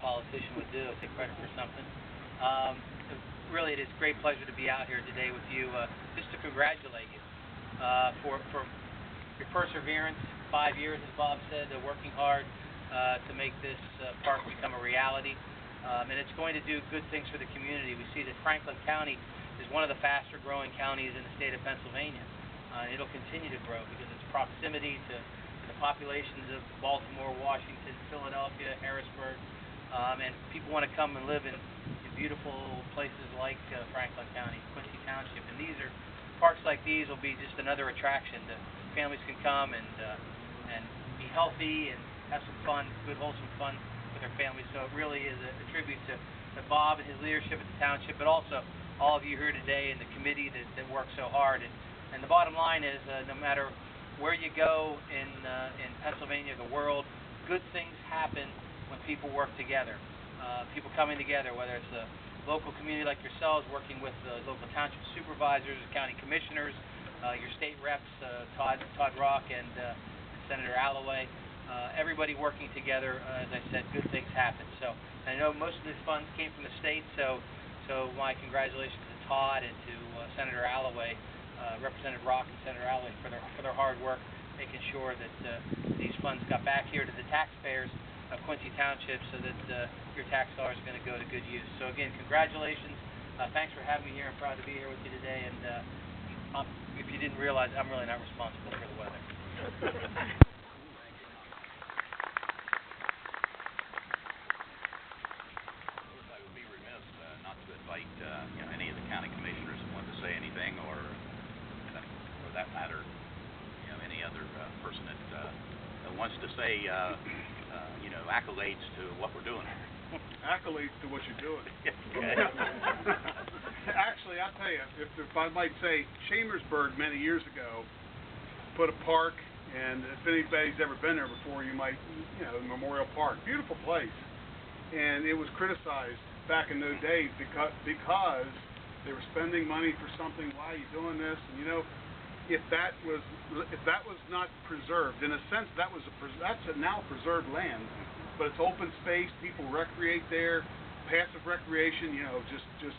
politician would do, take credit for something. Really, it is a great pleasure to be out here today with you, just to congratulate you for your perseverance. 5 years, as Bob said, working hard to make this park become a reality. And it's going to do good things for the community. We see that Franklin County is one of the faster growing counties in the state of Pennsylvania. It'll continue to grow because its proximity to the populations of Baltimore, Washington, Philadelphia, Harrisburg, and people want to come and live in beautiful places like Franklin County, Quincy Township. And parks like these will be just another attraction that families can come and be healthy and have some fun, good wholesome fun with their families. So it really is a tribute to Bob and his leadership at the township, but also all of you here today and the committee that worked so hard. And the bottom line is, no matter where you go in Pennsylvania, the world, good things happen when people work together. People coming together, whether it's the local community like yourselves working with the local township supervisors, county commissioners, your state reps, Todd Rock and Senator Alloway, everybody working together. As I said, good things happen. So I know most of this funds came from the state, so my congratulations to Todd and to Senator Alloway, Representative Rock and Senator Alloway for their hard work, making sure that these funds got back here to the taxpayers of Quincy Township, so that your tax dollars are going to go to good use. So again, congratulations. Thanks for having me here. I'm proud to be here with you today. And if you didn't realize, I'm really not responsible for the weather. I would be remiss not to invite any of the county commissioners who want to say anything, or for that matter, any other person that wants to say accolades to what we're doing. Accolades to what you're doing. Actually, I'll tell you, if I might say, Chambersburg many years ago put a park, and if anybody's ever been there before, you might, Memorial Park, beautiful place, and it was criticized back in those days because they were spending money for something. Why are you doing this? And if that was not preserved, in a sense, that's a now preserved land, but it's open space. People recreate there, passive recreation. Just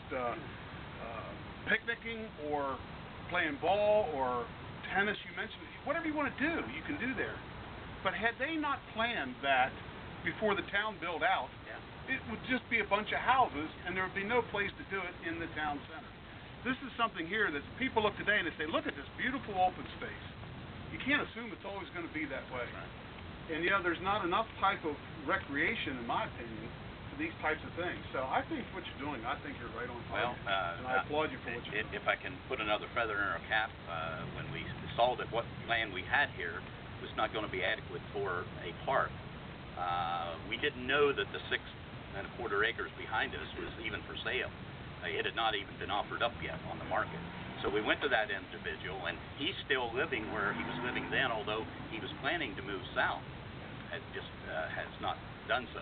picnicking or playing ball or tennis. You mentioned whatever you want to do, you can do there. But had they not planned that before the town built out, it would just be a bunch of houses, and there would be no place to do it in the town center. This is something here that people look today and they say, look at this beautiful open space. You can't assume it's always going to be that way. And there's not enough type of recreation, in my opinion, for these types of things. So I think what you're doing, I think you're right on target. And I applaud you for what you're doing. If I can put another feather in our cap, when we saw that what land we had here was not going to be adequate for a park, we didn't know that the 6.25 acres behind us was even for sale. It had not even been offered up yet on the market. So we went to that individual, and he's still living where he was living then, although he was planning to move south, has not done so.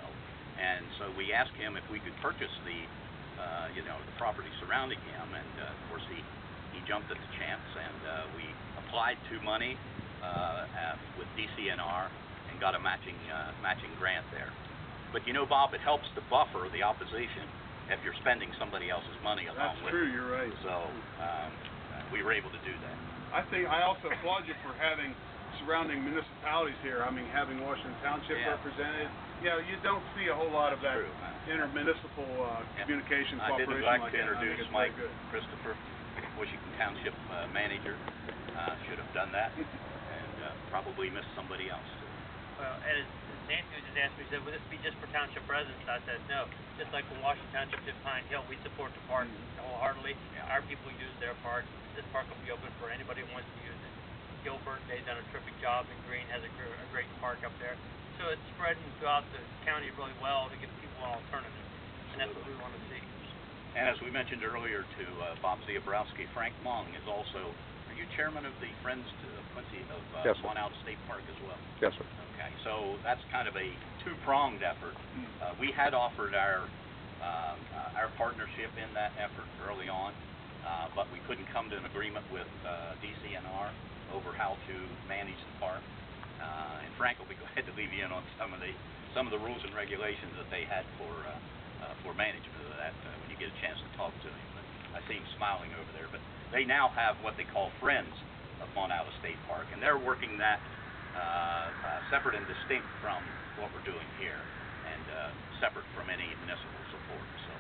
And so we asked him if we could purchase the property surrounding him, and of course he jumped at the chance, and we applied to money with DCNR and got a matching grant there. But Bob, it helps to buffer the opposition if you're spending somebody else's money along with it. That's true, you're right. So we were able to do that. I also applaud you for having surrounding municipalities here. I mean, having Washington Township represented. You don't see a whole lot of that intermunicipal communication cooperation like that. I did like to introduce Mike Christopher, Washington Township manager. Should have done that, and probably missed somebody else too. Well, as Nancy was just asked me, she said, would this be just for township residents? I said, no. Just like when Washington Township did Pine Hill, we support the park wholeheartedly. Our people use their park. This park will be open for anybody who wants to use it. Gilbert, they've done a terrific job, and Green has a great park up there. So it's spreading throughout the county really well to give people an alternative, and that's what we want to see. And as we mentioned earlier to Bob Ziobrowski, Frank Mung is also, are you chairman of the Friends of Quincy of Monouta State Park as well? Yes, sir. Okay, so that's kind of a two-pronged effort. We had offered our partnership in that effort early on, but we couldn't come to an agreement with DCNR over how to manage the park. And Frank will be glad to leave you in on some of the rules and regulations that they had for management of that when you get a chance to talk to him. But I see him smiling over there. But they now have what they call Friends of Mount Ala State Park, and they're working that separate and distinct from what we're doing here, and separate from any municipal support. So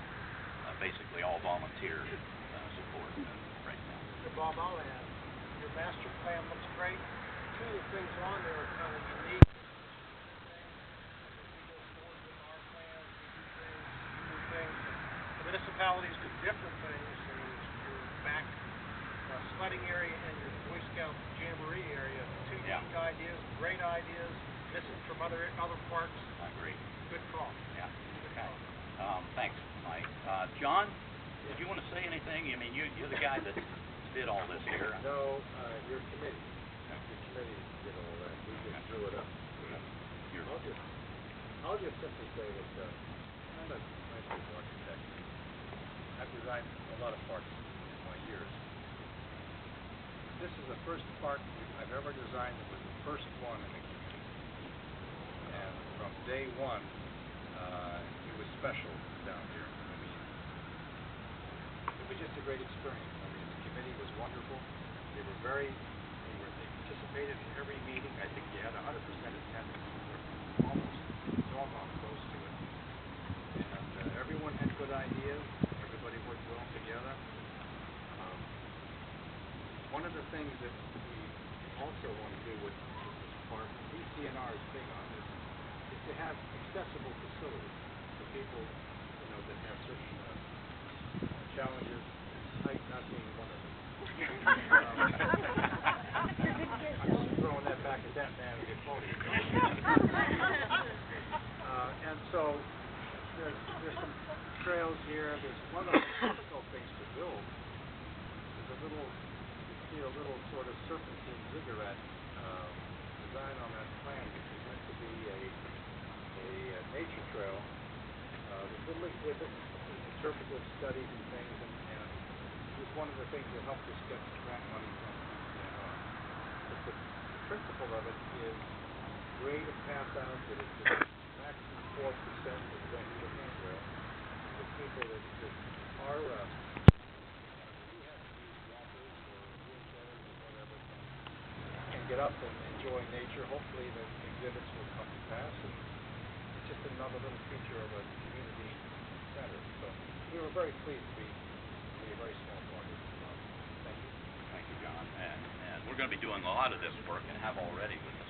basically all volunteer support right now. Mr. Bob, I'll add, your master plan looks great. Two of the things on there are kind of unique. Municipalities do different things. There's your back sledding area and your Boy Scout jamboree area. Two unique ideas, great ideas, missing from other parks. I agree. Good call. Yeah. Okay. Thanks, Mike. John, did you want to say anything? I mean, you're the guy that did all this here. No, your committee. Your committee did all that. We just drew it up. I'll just simply say that I'm a landscape architect. I've designed a lot of parks in my years. This is the first park I've ever designed that was the first one in the community. And from day one, it was special down here. I mean, it was just a great experience. I mean, the committee was wonderful. They participated in every meeting. I think you had 100% attendance. Almost close to it. And everyone had good ideas. Everybody worked well together. One of the things that we also want to do with this park, DCNR is big on this, is to have accessible facilities for people, that have certain challenges, height not being one of them. I'm just throwing that back at that man with the podium. And so there's some trails here. There's one of the difficult things to build. There's a little sort of serpentine ziggurat design on that plan, which is meant to be a nature trail with little exhibits, interpretive studies and things, and it was one of the things that helped us get grant money from DCNR. But the principle of it is grade a path out that is the maximum 4% that you don't need a handrail for people that are you have to use walkers or wheelchairs or whatever can get up and enjoy nature. Hopefully the exhibits will come to pass, and it's just another little feature of a community center. So we were very pleased to be a very small part of this. Thank you. Thank you, John. And we're going to be doing a lot of this work, and have already, with the